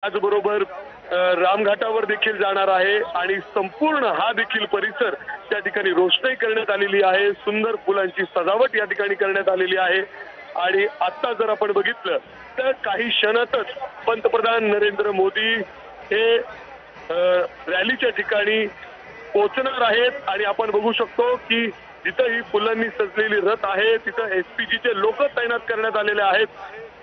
त्याचबरोबर रामघाटावर देखील जाणार आहे आणि संपूर्ण हा देखील परिसर त्या ठिकाणी रोषणाई करण्यात आलेली आहे। सुंदर फुलांची सजावट या ठिकाणी करण्यात आलेली आहे आणि आता जर आपण बघितलं तर काही क्षणातच पंतप्रधान नरेंद्र मोदी हे रॅलीच्या ठिकाणी पोहोचणार आहेत आणि आपण बघू शकतो की जिथं ही फुलांनी सजलेली रथ आहे तिथं एसपीजीचे लोक तैनात करण्यात आलेले आहेत।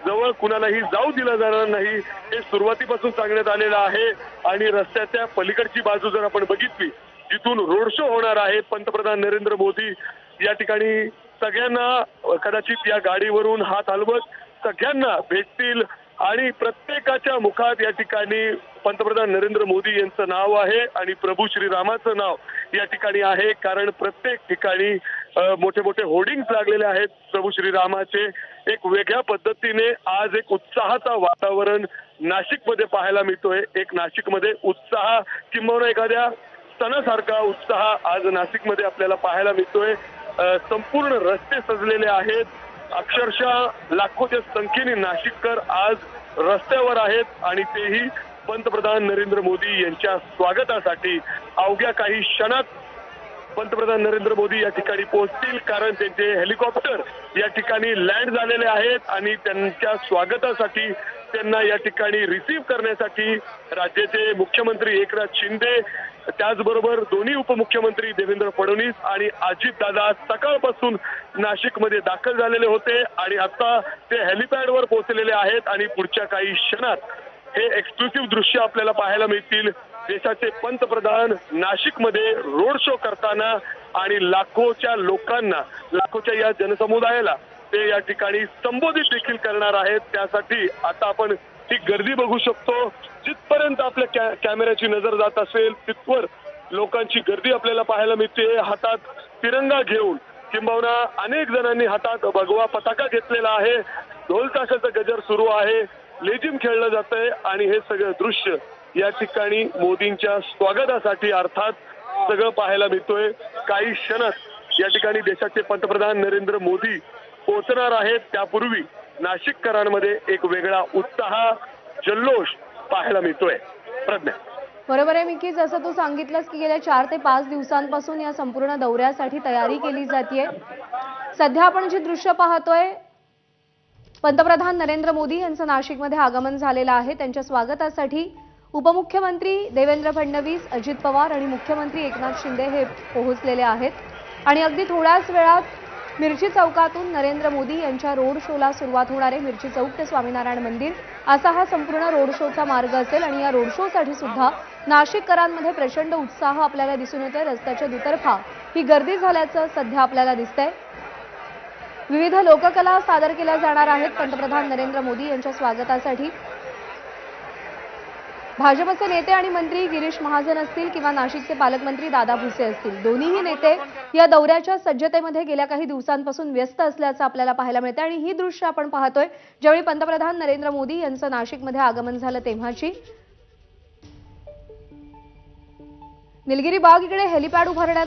जवळ कुणालाही जाऊ दिलं जाणार नाही हे सुरुवातीपासून सांगण्यात आलेलं आहे आणि रस्त्याच्या पलीकडची बाजू जर आपण बघितली जिथून रोड शो होणार आहे पंतप्रधान नरेंद्र मोदी या ठिकाणी सगळ्यांना कदाचित या गाडीवरून हात हलवत सगळ्यांना भेटतील आणि प्रत्येकाच्या मुखात या ठिकाणी पंतप्रधान नरेंद्र मोदी यांचं नाव आहे आणि प्रभू श्रीरामाचं नाव या ठिकाणी आहे। कारण प्रत्येक ठिकाणी मोठे मोठे होर्डिंग्स लागलेले आहेत प्रभू श्रीरामाचे। एक वेगळ्या पद्धतीने आज एक उत्साहाचा वातावरण नाशिकमध्ये पाहायला मिळतोय। एक नाशिकमध्ये उत्साह किंवा एखाद्या सणासारखा उत्साह आज नाशिकमध्ये आपल्याला पाहायला मिळतोय। संपूर्ण रस्ते सजलेले आहेत, अक्षरशः लाखोच्या संख्येने नाशिककर आज रस्त्यावर आहेत आणि तेही पंतप्रधान नरेंद्र मोदी यांच्या स्वागतासाठी। अवघ्या काही क्षणात पंतप्रधान नरेंद्र मोदी या ठिकाणी पोहोचतील कारण त्यांचे हेलिकॉप्टर या ठिकाणी लँड झालेले आहेत आणि त्यांच्या स्वागतासाठी त्यांना या ठिकाणी रिसीव्ह करण्यासाठी राज्याचे मुख्यमंत्री एकनाथ शिंदे त्याचबरोबर दोन्ही उपमुख्यमंत्री देवेंद्र फडणवीस आणि अजितदादा सकाळपासून नाशिकमध्ये दाखल झालेले होते आणि आता ते हेलिपॅडवर पोहोचलेले आहेत आणि पुढच्या काही क्षणात हे एक्सक्लुसिव्ह दृश्य आपल्याला पाहायला मिळतील। देशाचे पंतप्रधान नाशिकमध्ये रोड शो करताना आणि लाखोच्या लोकांना लाखोच्या या जनसमुदायाला ते या ठिकाणी संबोधित देखील करणार आहेत। त्यासाठी आता आपण ही गर्दी बघू शकतो। जिथपर्यंत आपल्या कॅमेऱ्याची नजर जात असेल तिथवर लोकांची गर्दी आपल्याला पाहायला मिळते। हातात तिरंगा घेऊन किंबहुना अनेक जणांनी हातात भगवा पताका घेतलेला आहे। ढोल ताशाचा गजर सुरू आहे, लेझिम खेळलं जातंय आणि हे सगळं दृश्य या ठिकाणी मोदींच्या स्वागतासाठी अर्थात सगळं पाहायला मिळतोय। काही क्षणात या ठिकाणी देशाचे पंतप्रधान नरेंद्र मोदी पोहोचणार आहेत। त्यापूर्वी नाशिककरांमध्ये एक वेगळा उत्साह जल्लोष पाहायला मिळतोय। प्रज्ञा, बरोबर आहे मिकी, जसं तू सांगितलंस की गेल्या 4 ते 5 दिवसांपासून या संपूर्ण दौऱ्यासाठी तयारी केली जाते। सध्या आपण जी दृश्य पाहतोय पंतप्रधान नरेंद्र मोदी यांचं नाशिकमध्ये आगमन झालेलं आहे। त्यांच्या स्वागतासाठी उपमुख्यमंत्री देवेंद्र फडणवीस, अजित पवार आणि मुख्यमंत्री एकनाथ शिंदे हे पोहोचलेले आहेत आणि अगदी थोड्याच वेळात मिरची चौकातून नरेंद्र मोदी यांच्या रोड शोला सुरुवात होणार आहे। मिरची चौक ते स्वामीनारायण मंदिर असा हा संपूर्ण रोड शोचा मार्ग असेल आणि या रोड शोसाठी सुद्धा नाशिककरांमध्ये प्रचंड उत्साह आपल्याला दिसून येतोय। रस्त्याच्या दुतर्फा ही गर्दी झाल्याचं सध्या आपल्याला दिसतंय। विविध लोककला सादर केल्या जाणार आहेत पंतप्रधान नरेंद्र मोदी यांच्या स्वागतासाठी। भाजपचे नेते आणि मंत्री गिरीश महाजन असतील किंवा नाशिकचे पालकमंत्री दादा भुसे असतील, दोन्हीही नेते या दौऱ्याच्या सज्जतेमध्ये गेल्या काही दिवसांपासून व्यस्त असल्याचं आपल्याला पाहायला मिळतं आणि ही दृश्य आपण पाहतोय ज्यावेळी पंतप्रधान नरेंद्र मोदी यांचं नाशिकमध्ये आगमन झालं तेव्हाची। निलगिरी बाग इकडे हेलिपॅड उभारण्यात